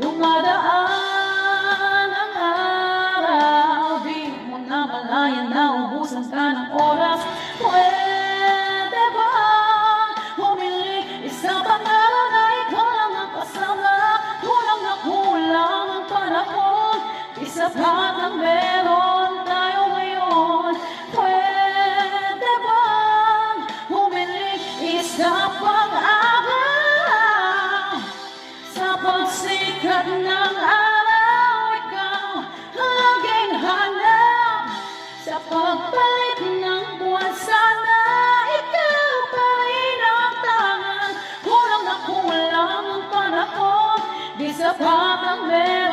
Dumadaan ang araw, di mo na malayan na ubusan ka ng oras. Pwede bang humiling isang pangalan na ikaw lang ang kasama? Kulang na kulang ang panahon, di sapat ang meron tayo ngayon. Pwede bang humiling isang pag-araw? Sa pagsikat ng araw, ikaw laging hanap. Sa pagbalik ng buwan, sana ikaw pa rin ang tangan. Kulang na kulang ang panahon, di sapat ang meron.